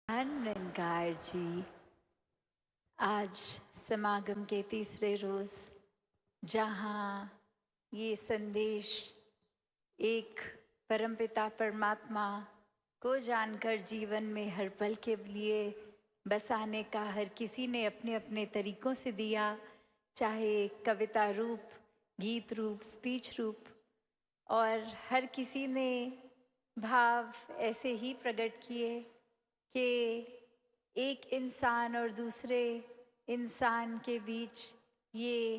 निरंकार जी, आज समागम के तीसरे रोज जहाँ ये संदेश एक परमपिता परमात्मा को जानकर जीवन में हर पल के लिए बसाने का हर किसी ने अपने अपने तरीकों से दिया, चाहे कविता रूप, गीत रूप, स्पीच रूप, और हर किसी ने भाव ऐसे ही प्रकट किए कि एक इंसान और दूसरे इंसान के बीच ये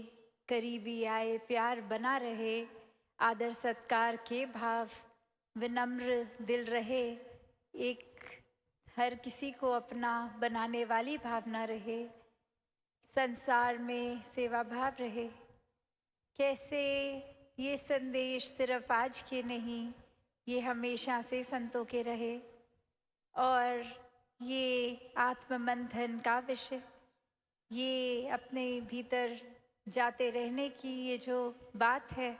करीबी आए प्यार बना रहे, आदर सत्कार के भाव, विनम्र दिल रहे, एक हर किसी को अपना बनाने वाली भावना रहे, संसार में सेवा भाव रहे। कैसे ये संदेश सिर्फ आज के नहीं, ये हमेशा से संतों के रहे, और ये आत्ममंथन का विषय, ये अपने भीतर जाते रहने की ये जो बात है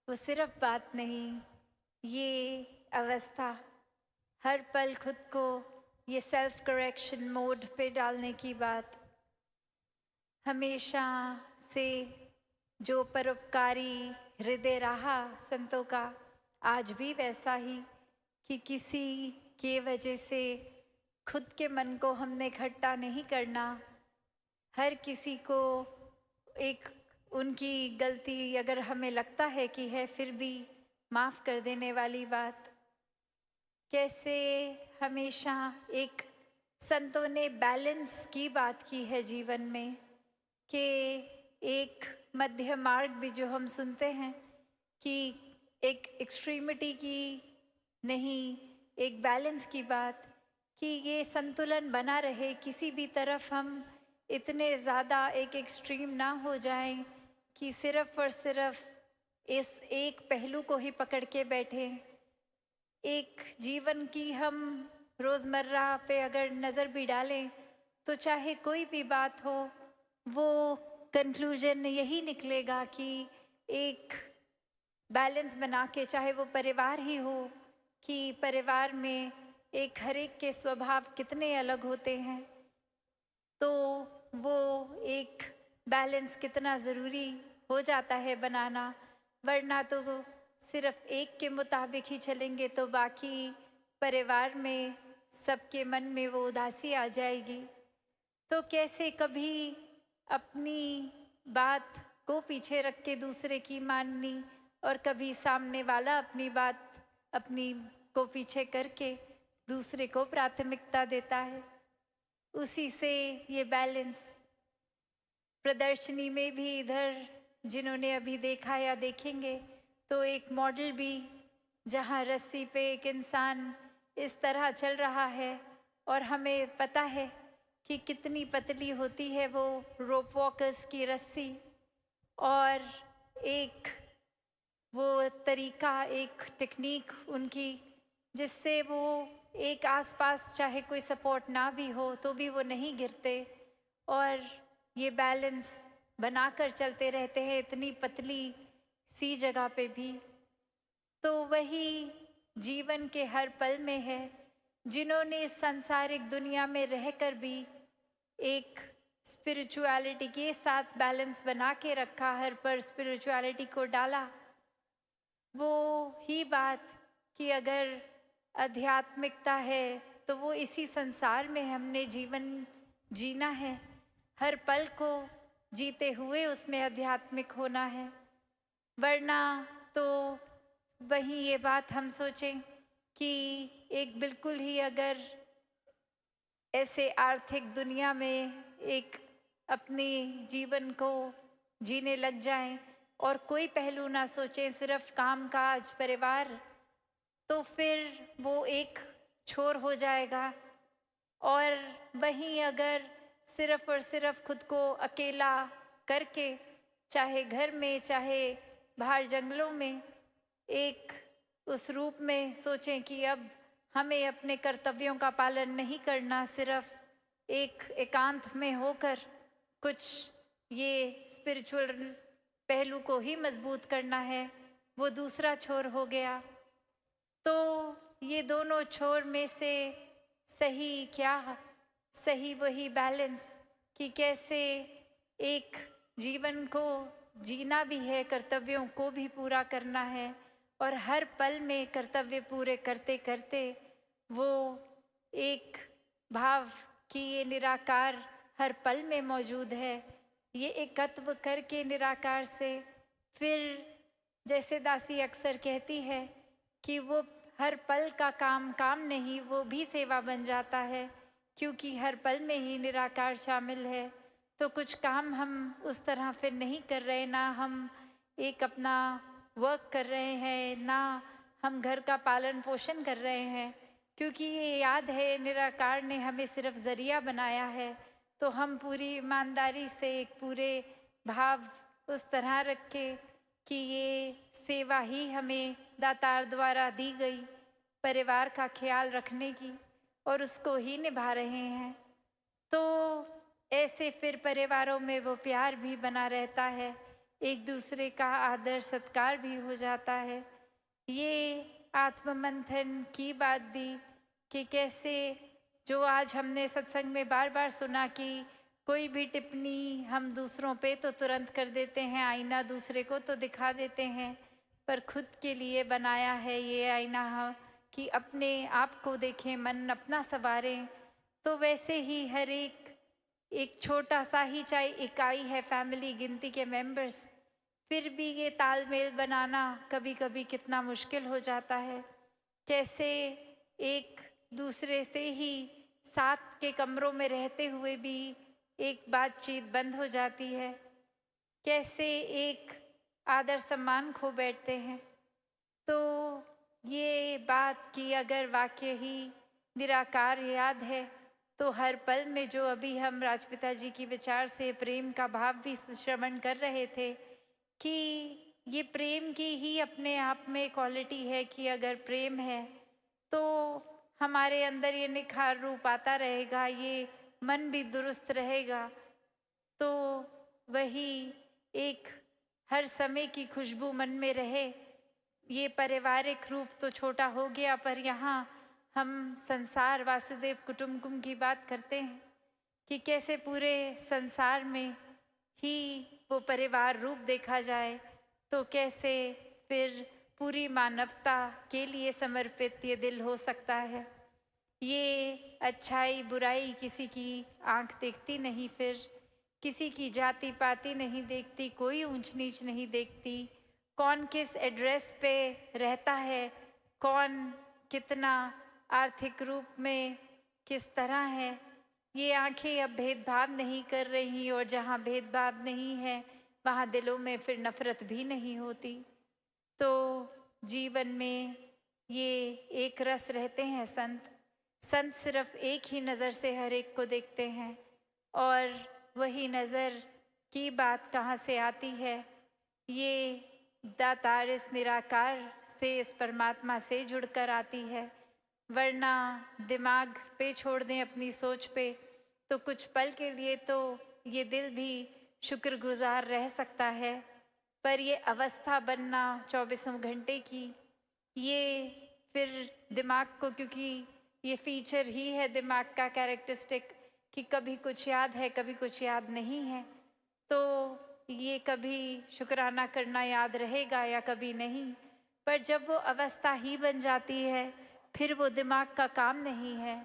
वो सिर्फ बात नहीं, ये अवस्था, हर पल खुद को ये सेल्फ करेक्शन मोड पे डालने की बात, हमेशा से जो परोपकारी हृदय रहा संतों का, आज भी वैसा ही कि किसी के वजह से खुद के मन को हमने इकट्ठा नहीं करना, हर किसी को एक उनकी गलती अगर हमें लगता है कि है फिर भी माफ़ कर देने वाली बात। कैसे हमेशा एक संतों ने बैलेंस की बात की है जीवन में, कि एक मध्य मार्ग भी जो हम सुनते हैं कि एक एक्सट्रीमिटी की नहीं, एक बैलेंस की बात, कि ये संतुलन बना रहे, किसी भी तरफ हम इतने ज़्यादा एक एक्सट्रीम ना हो जाएं कि सिर्फ और सिर्फ इस एक पहलू को ही पकड़ के बैठें। एक जीवन की हम रोज़मर्रा पे अगर नज़र भी डालें तो चाहे कोई भी बात हो, वो कंक्लूजन यही निकलेगा कि एक बैलेंस बना के, चाहे वो परिवार ही हो, कि परिवार में एक हर एक के स्वभाव कितने अलग होते हैं, तो वो एक बैलेंस कितना ज़रूरी हो जाता है बनाना, वरना तो सिर्फ एक के मुताबिक ही चलेंगे तो बाकी परिवार में सबके मन में वो उदासी आ जाएगी। तो कैसे कभी अपनी बात को पीछे रख के दूसरे की माननी, और कभी सामने वाला अपनी बात अपनी को पीछे करके दूसरे को प्राथमिकता देता है। उसी से ये बैलेंस प्रदर्शनी में भी इधर जिन्होंने अभी देखा या देखेंगे, तो एक मॉडल भी जहाँ रस्सी पे एक इंसान इस तरह चल रहा है, और हमें पता है कि कितनी पतली होती है वो रोप वॉकर्स की रस्सी, और एक वो तरीका, एक टेक्निक उनकी, जिससे वो एक आसपास चाहे कोई सपोर्ट ना भी हो तो भी वो नहीं गिरते, और ये बैलेंस बनाकर चलते रहते हैं इतनी पतली सी जगह पे भी। तो वही जीवन के हर पल में है, जिन्होंने सांसारिक दुनिया में रहकर भी एक स्पिरिचुअलिटी के साथ बैलेंस बना के रखा, हर पर स्पिरिचुअलिटी को डाला। वो ही बात कि अगर आध्यात्मिकता है तो वो इसी संसार में हमने जीवन जीना है, हर पल को जीते हुए उसमें आध्यात्मिक होना है, वरना तो वही ये बात हम सोचें कि एक बिल्कुल ही अगर ऐसे आर्थिक दुनिया में एक अपने जीवन को जीने लग जाएं और कोई पहलू ना सोचें, सिर्फ काम काज परिवार, तो फिर वो एक छोर हो जाएगा। और वहीं अगर सिर्फ और सिर्फ खुद को अकेला करके, चाहे घर में चाहे बाहर जंगलों में, एक उस रूप में सोचें कि अब हमें अपने कर्तव्यों का पालन नहीं करना, सिर्फ एक एकांत में होकर कुछ ये स्पिरिचुअल पहलू को ही मजबूत करना है, वो दूसरा छोर हो गया। तो ये दोनों छोर में से सही क्या, सही वही बैलेंस कि कैसे एक जीवन को जीना भी है, कर्तव्यों को भी पूरा करना है, और हर पल में कर्तव्य पूरे करते करते वो एक भाव कि ये निराकार हर पल में मौजूद है, ये एकत्व करके निराकार से फिर जैसे दासी अक्सर कहती है कि वो हर पल का काम काम नहीं, वो भी सेवा बन जाता है, क्योंकि हर पल में ही निराकार शामिल है। तो कुछ काम हम उस तरह फिर नहीं कर रहे, ना हम एक अपना वर्क कर रहे हैं, ना हम घर का पालन पोषण कर रहे हैं, क्योंकि ये याद है निराकार ने हमें सिर्फ ज़रिया बनाया है। तो हम पूरी ईमानदारी से एक पूरे भाव उस तरह रखे कि ये सेवा ही हमें दातार द्वारा दी गई, परिवार का ख्याल रखने की, और उसको ही निभा रहे हैं। तो ऐसे फिर परिवारों में वो प्यार भी बना रहता है, एक दूसरे का आदर सत्कार भी हो जाता है। ये आत्ममंथन की बात भी कि कैसे जो आज हमने सत्संग में बार बार सुना कि कोई भी टिप्पणी हम दूसरों पे तो तुरंत कर देते हैं, आईना दूसरे को तो दिखा देते हैं, पर खुद के लिए बनाया है ये आईना कि अपने आप को देखें, मन अपना संवारें। तो वैसे ही हर एक छोटा सा ही चाहे इकाई है फैमिली गिनती के मेंबर्स, फिर भी ये तालमेल बनाना कभी कभी कितना मुश्किल हो जाता है। कैसे एक दूसरे से ही साथ के कमरों में रहते हुए भी एक बातचीत बंद हो जाती है, कैसे एक आदर सम्मान खो बैठते हैं। तो ये बात कि अगर वाक्य ही निराकार याद है तो हर पल में जो अभी हम राजपिता जी की विचार से प्रेम का भाव भी श्रवण कर रहे थे कि ये प्रेम की ही अपने आप में क्वालिटी है कि अगर प्रेम है तो हमारे अंदर ये निखार रूप आता रहेगा, ये मन भी दुरुस्त रहेगा। तो वही एक हर समय की खुशबू मन में रहे। ये पारिवारिक रूप तो छोटा हो गया, पर यहाँ हम संसार वासुदेव कुटुंबकम की बात करते हैं कि कैसे पूरे संसार में ही वो परिवार रूप देखा जाए, तो कैसे फिर पूरी मानवता के लिए समर्पित ये दिल हो सकता है। ये अच्छाई बुराई किसी की आंख देखती नहीं, फिर किसी की जाति पाति नहीं देखती, कोई ऊंच नीच नहीं देखती, कौन किस एड्रेस पे रहता है, कौन कितना आर्थिक रूप में किस तरह है, ये आंखें अब भेदभाव नहीं कर रही, और जहाँ भेदभाव नहीं है वहाँ दिलों में फिर नफरत भी नहीं होती। तो जीवन में ये एक रस रहते हैं संत सिर्फ एक ही नज़र से हर एक को देखते हैं, और वही नज़र की बात कहाँ से आती है, ये दातार इस निराकार से, इस परमात्मा से जुड़कर आती है। वरना दिमाग पे छोड़ दें अपनी सोच पे तो कुछ पल के लिए तो ये दिल भी शुक्रगुजार रह सकता है, पर ये अवस्था बनना 24 घंटे की, ये फिर दिमाग को, क्योंकि ये फीचर ही है दिमाग का कैरेक्टरिस्टिक कि कभी कुछ याद है कभी कुछ याद नहीं है, तो ये कभी शुक्राना करना याद रहेगा या कभी नहीं। पर जब वो अवस्था ही बन जाती है फिर वो दिमाग का काम नहीं है,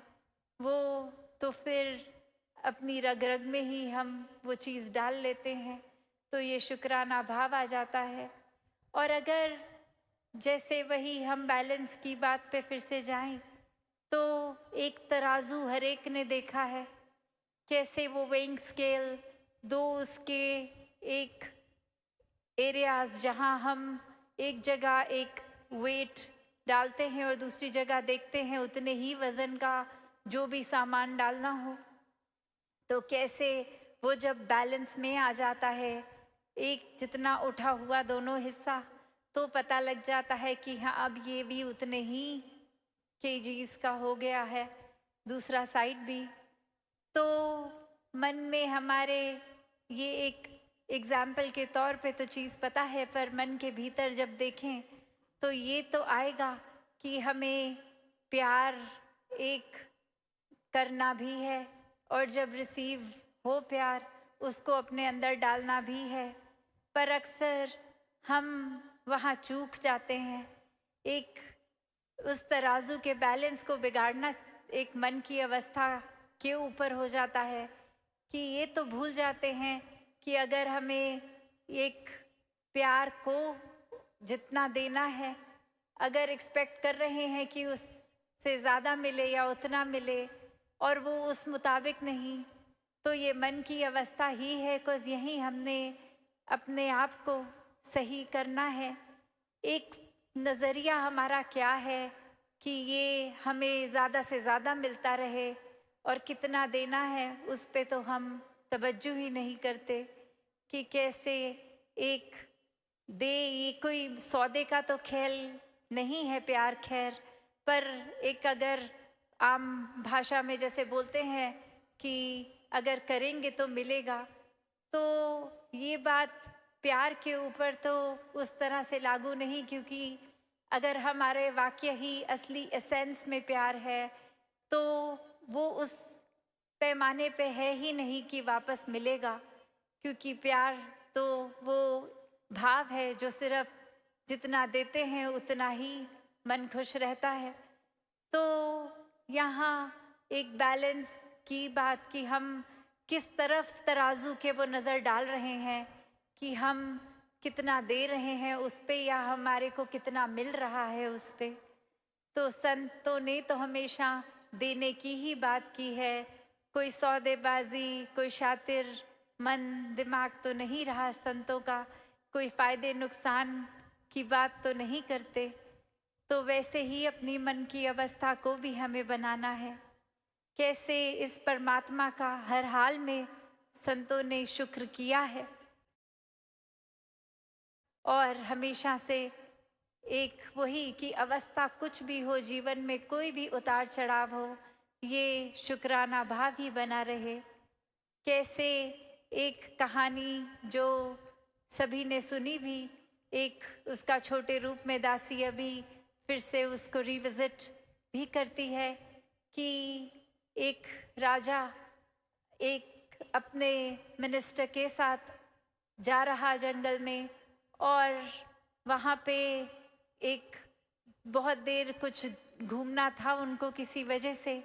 वो तो फिर अपनी रग रग में ही हम वो चीज़ डाल लेते हैं, तो ये शुक्राना भाव आ जाता है। और अगर जैसे वही हम बैलेंस की बात पे फिर से जाएं तो एक तराजू हर एक ने देखा है, कैसे वो वेइंग स्केल दो उसके एक एरियाज जहाँ हम एक जगह एक वेट डालते हैं और दूसरी जगह देखते हैं उतने ही वज़न का जो भी सामान डालना हो, तो कैसे वो जब बैलेंस में आ जाता है एक जितना उठा हुआ दोनों हिस्सा, तो पता लग जाता है कि हाँ अब ये भी उतने ही केजीज का हो गया है, दूसरा साइड भी। तो मन में हमारे ये एक एग्जाम्पल के तौर पे तो चीज़ पता है, पर मन के भीतर जब देखें तो ये तो आएगा कि हमें प्यार एक करना भी है, और जब रिसीव हो प्यार उसको अपने अंदर डालना भी है। पर अक्सर हम वहाँ चूक जाते हैं। एक उस तराजू के बैलेंस को बिगाड़ना एक मन की अवस्था के ऊपर हो जाता है कि ये तो भूल जाते हैं कि अगर हमें एक प्यार को जितना देना है, अगर एक्सपेक्ट कर रहे हैं कि उससे ज़्यादा मिले या उतना मिले और वो उस मुताबिक नहीं, तो ये मन की अवस्था ही है। बिकॉज़ यहीं हमने अपने आप को सही करना है। एक नज़रिया हमारा क्या है कि ये हमें ज़्यादा से ज़्यादा मिलता रहे और कितना देना है उस पे तो हम तवज्जो ही नहीं करते कि कैसे एक दे। ये कोई सौदे का तो खेल नहीं है प्यार, खैर, पर एक अगर आम भाषा में जैसे बोलते हैं कि अगर करेंगे तो मिलेगा, तो ये बात प्यार के ऊपर तो उस तरह से लागू नहीं, क्योंकि अगर हमारे वाक्य ही असली एसेंस में प्यार है तो वो उस पैमाने पे है ही नहीं कि वापस मिलेगा, क्योंकि प्यार तो वो भाव है जो सिर्फ जितना देते हैं उतना ही मन खुश रहता है। तो यहाँ एक बैलेंस की बात कि हम किस तरफ तराजू के वो नज़र डाल रहे हैं कि हम कितना दे रहे हैं उस पे या हमारे को कितना मिल रहा है उस पे। तो संतों ने तो हमेशा देने की ही बात की है। कोई सौदेबाजी, कोई शातिर मन दिमाग तो नहीं रहा संतों का, कोई फ़ायदे नुकसान की बात तो नहीं करते। तो वैसे ही अपनी मन की अवस्था को भी हमें बनाना है। कैसे इस परमात्मा का हर हाल में संतों ने शुक्र किया है और हमेशा से एक वही कि अवस्था कुछ भी हो, जीवन में कोई भी उतार चढ़ाव हो, ये शुक्राना भाव ही बना रहे। कैसे एक कहानी जो सभी ने सुनी भी, एक उसका छोटे रूप में दासी अभी फिर से उसको रिविजिट भी करती है कि एक राजा एक अपने मिनिस्टर के साथ जा रहा जंगल में, और वहाँ पे एक बहुत देर कुछ घूमना था उनको किसी वजह से,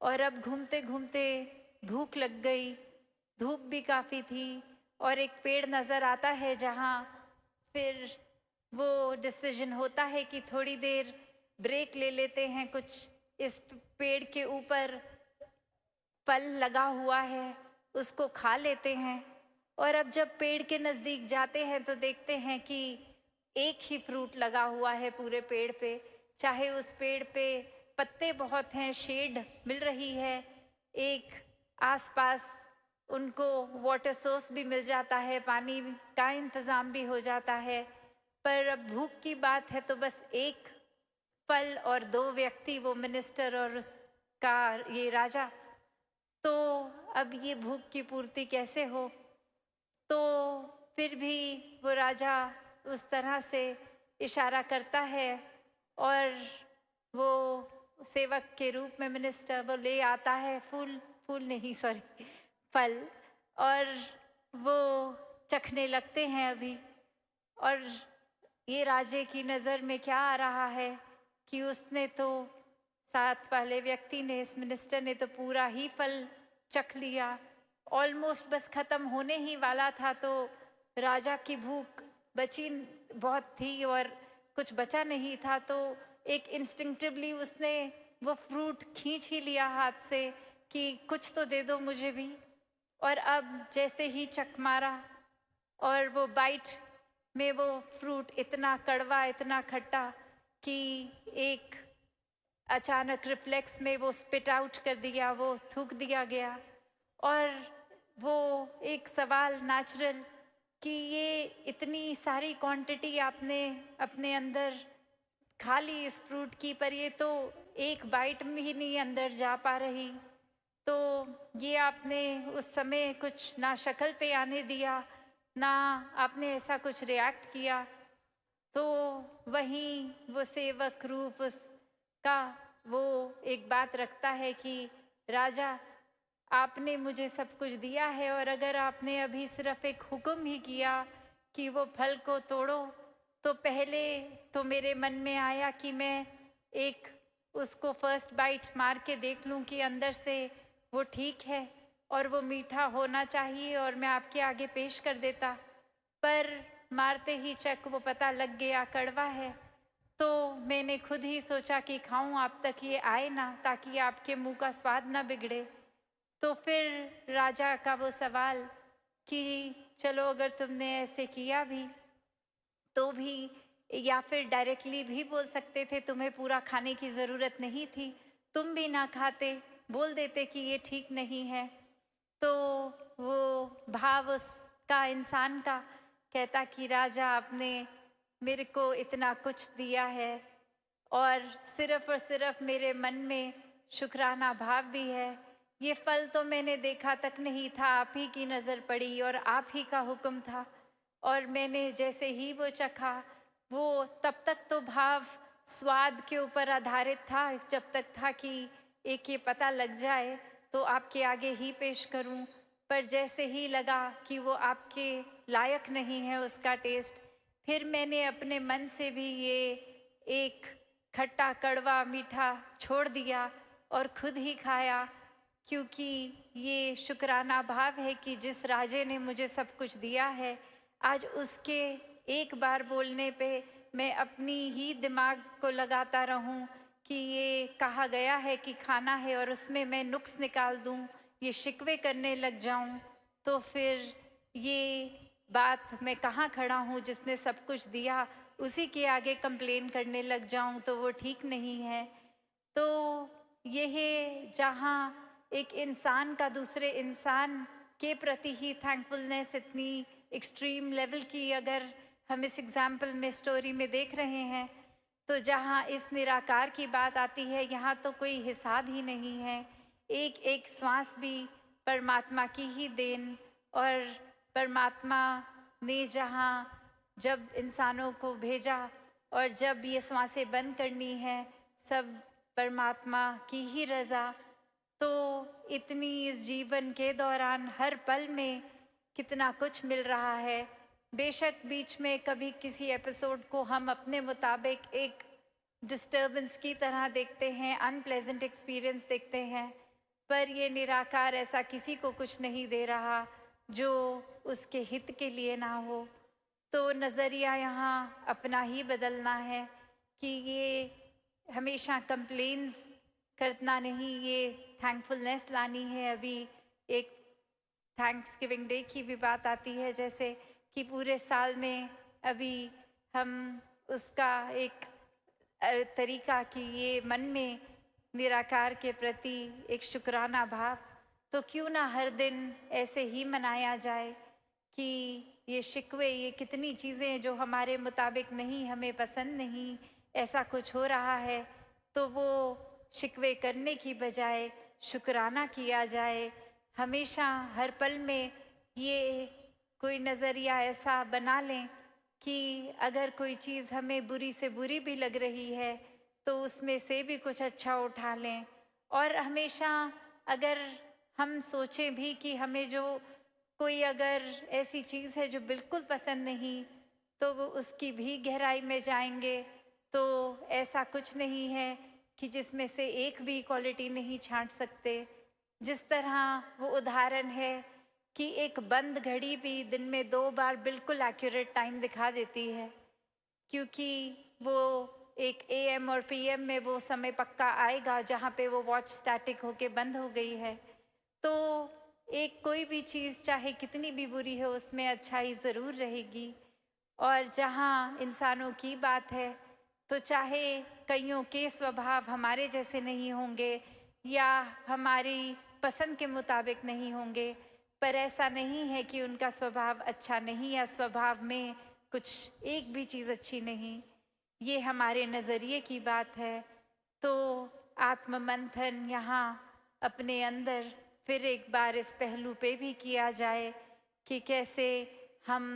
और अब घूमते घूमते भूख लग गई, धूप भी काफ़ी थी, और एक पेड़ नज़र आता है जहाँ फिर वो डिसीजन होता है कि थोड़ी देर ब्रेक ले लेते हैं। कुछ इस पेड़ के ऊपर फल लगा हुआ है, उसको खा लेते हैं। और अब जब पेड़ के नज़दीक जाते हैं तो देखते हैं कि एक ही फ्रूट लगा हुआ है पूरे पेड़ पे, चाहे उस पेड़ पे पत्ते बहुत हैं, शेड मिल रही है, एक आसपास उनको वाटर सोर्स भी मिल जाता है, पानी का इंतज़ाम भी हो जाता है। पर अब भूख की बात है तो बस एक फल और दो व्यक्ति, वो मिनिस्टर और उसका ये राजा। तो अब ये भूख की पूर्ति कैसे हो? तो फिर भी वो राजा उस तरह से इशारा करता है और वो सेवक के रूप में मिनिस्टर वो ले आता है फूल नहीं सॉरी फल, और वो चखने लगते हैं अभी। और ये राजे की नज़र में क्या आ रहा है कि उसने तो, साथ वाले व्यक्ति ने, इस मिनिस्टर ने तो पूरा ही फल चख लिया, ऑलमोस्ट बस ख़त्म होने ही वाला था। तो राजा की भूख बची बहुत थी और कुछ बचा नहीं था, तो एक इंस्टिंक्टिवली उसने वो फ्रूट खींच ही लिया हाथ से कि कुछ तो दे दो मुझे भी। और अब जैसे ही चख मारा और वो बाइट में वो फ्रूट इतना कड़वा, इतना खट्टा कि एक अचानक रिफ्लेक्स में वो स्पिट आउट कर दिया, वो थूक दिया गया। और वो एक सवाल नेचुरल कि ये इतनी सारी क्वांटिटी आपने अपने अंदर खा ली इस फ्रूट की, पर ये तो एक बाइट में ही नहीं अंदर जा पा रही। तो ये आपने उस समय कुछ ना शक्ल पे आने दिया, ना आपने ऐसा कुछ रिएक्ट किया। तो वहीं वो सेवक रूप उसका वो एक बात रखता है कि राजा, आपने मुझे सब कुछ दिया है और अगर आपने अभी सिर्फ एक हुक्म ही किया कि वो फल को तोड़ो, तो पहले तो मेरे मन में आया कि मैं एक उसको फर्स्ट बाइट मार के देख लूं कि अंदर से वो ठीक है और वो मीठा होना चाहिए और मैं आपके आगे पेश कर देता। पर मारते ही चक वो पता लग गया कड़वा है, तो मैंने खुद ही सोचा कि खाऊं आप तक ये आए ना, ताकि आपके मुंह का स्वाद ना बिगड़े। तो फिर राजा का वो सवाल कि चलो अगर तुमने ऐसे किया भी तो भी, या फिर डायरेक्टली भी बोल सकते थे तुम्हें पूरा खाने की ज़रूरत नहीं थी, तुम भी ना खाते, बोल देते कि ये ठीक नहीं है। तो वो भाव उसका इंसान का कहता कि राजा, आपने मेरे को इतना कुछ दिया है और सिर्फ मेरे मन में शुक्राना भाव भी है। ये फल तो मैंने देखा तक नहीं था, आप ही की नज़र पड़ी और आप ही का हुक्म था और मैंने जैसे ही वो चखा, वो तब तक तो भाव स्वाद के ऊपर आधारित था जब तक था कि एक ये पता लग जाए तो आपके आगे ही पेश करूं। पर जैसे ही लगा कि वो आपके लायक नहीं है उसका टेस्ट, फिर मैंने अपने मन से भी ये एक खट्टा कड़वा मीठा छोड़ दिया और खुद ही खाया, क्योंकि ये शुक्राना भाव है कि जिस राजे ने मुझे सब कुछ दिया है, आज उसके एक बार बोलने पे मैं अपनी ही दिमाग को लगाता रहूं कि ये कहा गया है कि खाना है और उसमें मैं नुक्स निकाल दूं, ये शिकवे करने लग जाऊं, तो फिर ये बात मैं कहाँ खड़ा हूँ जिसने सब कुछ दिया, उसी के आगे कंप्लेन करने लग जाऊं तो वो ठीक नहीं है। तो यह जहाँ एक इंसान का दूसरे इंसान के प्रति ही थैंकफुलनेस इतनी एक्सट्रीम लेवल की अगर हम इस एग्जाम्पल में स्टोरी में देख रहे हैं, तो जहाँ इस निराकार की बात आती है, यहाँ तो कोई हिसाब ही नहीं है। एक एक श्वास भी परमात्मा की ही देन, और परमात्मा ने जहाँ जब इंसानों को भेजा और जब ये श्वासें बंद करनी है, सब परमात्मा की ही रज़ा। तो इतनी इस जीवन के दौरान हर पल में कितना कुछ मिल रहा है। बेशक बीच में कभी किसी एपिसोड को हम अपने मुताबिक एक डिस्टर्बेंस की तरह देखते हैं, अनप्लेजेंट एक्सपीरियंस देखते हैं, पर ये निराकार ऐसा किसी को कुछ नहीं दे रहा जो उसके हित के लिए ना हो। तो नज़रिया यहाँ अपना ही बदलना है कि ये हमेशा कंप्लेंस करना नहीं, ये थैंकफुलनेस लानी है। अभी एक थैंक्स गिविंग डे की भी बात आती है, जैसे कि पूरे साल में अभी हम उसका एक तरीका कि ये मन में निराकार के प्रति एक शुक्राना भाव, तो क्यों ना हर दिन ऐसे ही मनाया जाए कि ये शिकवे, ये कितनी चीज़ें जो हमारे मुताबिक नहीं, हमें पसंद नहीं, ऐसा कुछ हो रहा है, तो वो शिकवे करने की बजाय शुक्राना किया जाए। हमेशा हर पल में ये कोई नज़रिया ऐसा बना लें कि अगर कोई चीज़ हमें बुरी से बुरी भी लग रही है तो उसमें से भी कुछ अच्छा उठा लें। और हमेशा अगर हम सोचें भी कि हमें जो कोई अगर ऐसी चीज़ है जो बिल्कुल पसंद नहीं, तो वो उसकी भी गहराई में जाएंगे, तो ऐसा कुछ नहीं है कि जिसमें से एक भी क्वालिटी नहीं छांट सकते। जिस तरह वो उदाहरण है कि एक बंद घड़ी भी दिन में 2 बार बिल्कुल एक्यूरेट टाइम दिखा देती है, क्योंकि वो एक AM और PM में वो समय पक्का आएगा जहाँ पे वो वॉच स्टैटिक होके बंद हो गई है। तो एक कोई भी चीज़ चाहे कितनी भी बुरी हो, उसमें अच्छाई ज़रूर रहेगी। और जहाँ इंसानों की बात है, तो चाहे कईयों के स्वभाव हमारे जैसे नहीं होंगे या हमारी पसंद के मुताबिक नहीं होंगे, पर ऐसा नहीं है कि उनका स्वभाव अच्छा नहीं या स्वभाव में कुछ एक भी चीज़ अच्छी नहीं। ये हमारे नज़रिए की बात है। तो आत्ममंथन यहाँ अपने अंदर फिर एक बार इस पहलू पे भी किया जाए कि कैसे हम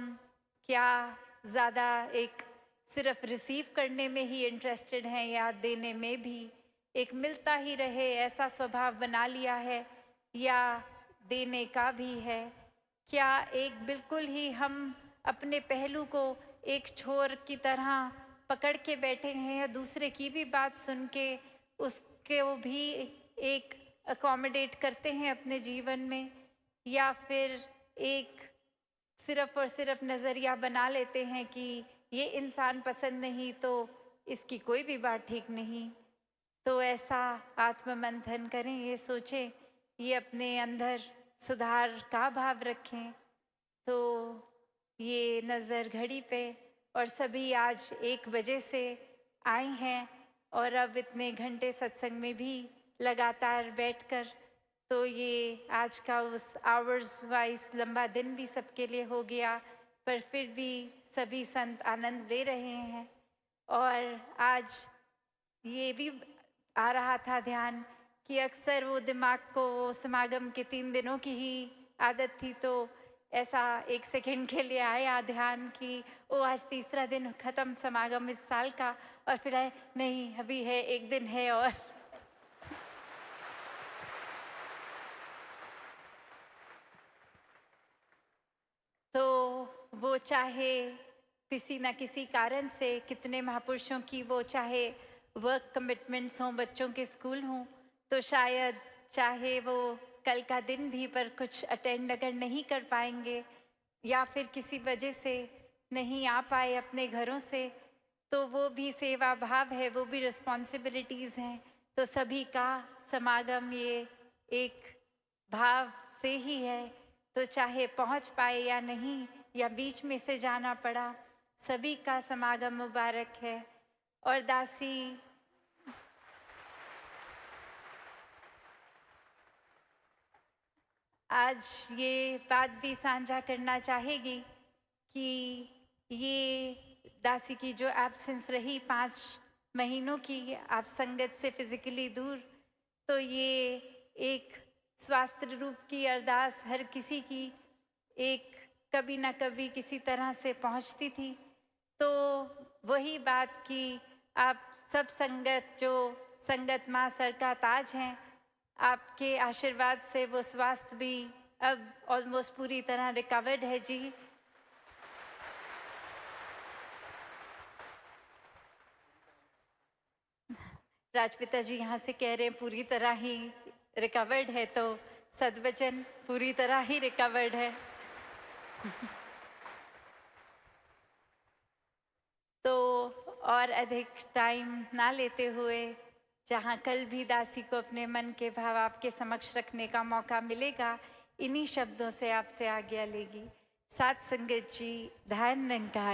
क्या ज़्यादा एक सिर्फ रिसीव करने में ही इंटरेस्टेड हैं या देने में भी। एक मिलता ही रहे ऐसा स्वभाव बना लिया है, या देने का भी है? क्या एक बिल्कुल ही हम अपने पहलू को एक छोर की तरह पकड़ के बैठे हैं, या दूसरे की भी बात सुन के उसको भी एक अकोमोडेट करते हैं अपने जीवन में, या फिर एक सिर्फ और सिर्फ नज़रिया बना लेते हैं कि ये इंसान पसंद नहीं तो इसकी कोई भी बात ठीक नहीं? तो ऐसा आत्ममंथन करें, ये सोचें, ये अपने अंदर सुधार का भाव रखें। तो ये नज़र घड़ी पे, और सभी आज 1 बजे से आए हैं और अब इतने घंटे सत्संग में भी लगातार बैठकर, तो ये आज का उस आवर्स वाइज लंबा दिन भी सबके लिए हो गया, पर फिर भी सभी संत आनंद ले रहे हैं। और आज ये भी आ रहा था ध्यान कि अक्सर वो दिमाग को वो समागम के 3 दिनों की ही आदत थी, तो ऐसा 1 सेकंड के लिए आया ध्यान कि ओ आज तीसरा दिन ख़त्म समागम इस साल का, और फिर आए नहीं अभी है 1 दिन है और। तो वो चाहे किसी न किसी कारण से, कितने महापुरुषों की वो चाहे वर्क कमिटमेंट्स हों, बच्चों के स्कूल हों, तो शायद चाहे वो कल का दिन भी पर कुछ अटेंड अगर नहीं कर पाएंगे, या फिर किसी वजह से नहीं आ पाए अपने घरों से, तो वो भी सेवा भाव है, वो भी रिस्पॉन्सिबिलिटीज़ हैं। तो सभी का समागम ये एक भाव से ही है, तो चाहे पहुंच पाए या नहीं, या बीच में से जाना पड़ा, सभी का समागम मुबारक है। और दासी आज ये बात भी साझा करना चाहेगी कि ये दासी की जो एब्सेंस रही 5 महीनों की, आप संगत से फिजिकली दूर, तो ये एक स्वास्थ्य रूप की अरदास हर किसी की एक कभी ना कभी किसी तरह से पहुंचती थी। तो वही बात कि आप सब संगत जो संगत माँ सर का ताज हैं, आपके आशीर्वाद से वो स्वास्थ्य भी अब ऑलमोस्ट पूरी तरह रिकवर्ड है जी। राजपिता जी यहाँ से कह रहे हैं पूरी तरह ही रिकवर्ड है, तो सद्वचन पूरी तरह ही रिकवर्ड है। तो और अधिक टाइम ना लेते हुए, जहाँ कल भी दासी को अपने मन के भाव आपके समक्ष रखने का मौका मिलेगा, इन्हीं शब्दों से आपसे आज्ञा लेगी। साथ संगत जी, ध्यान निरंकार।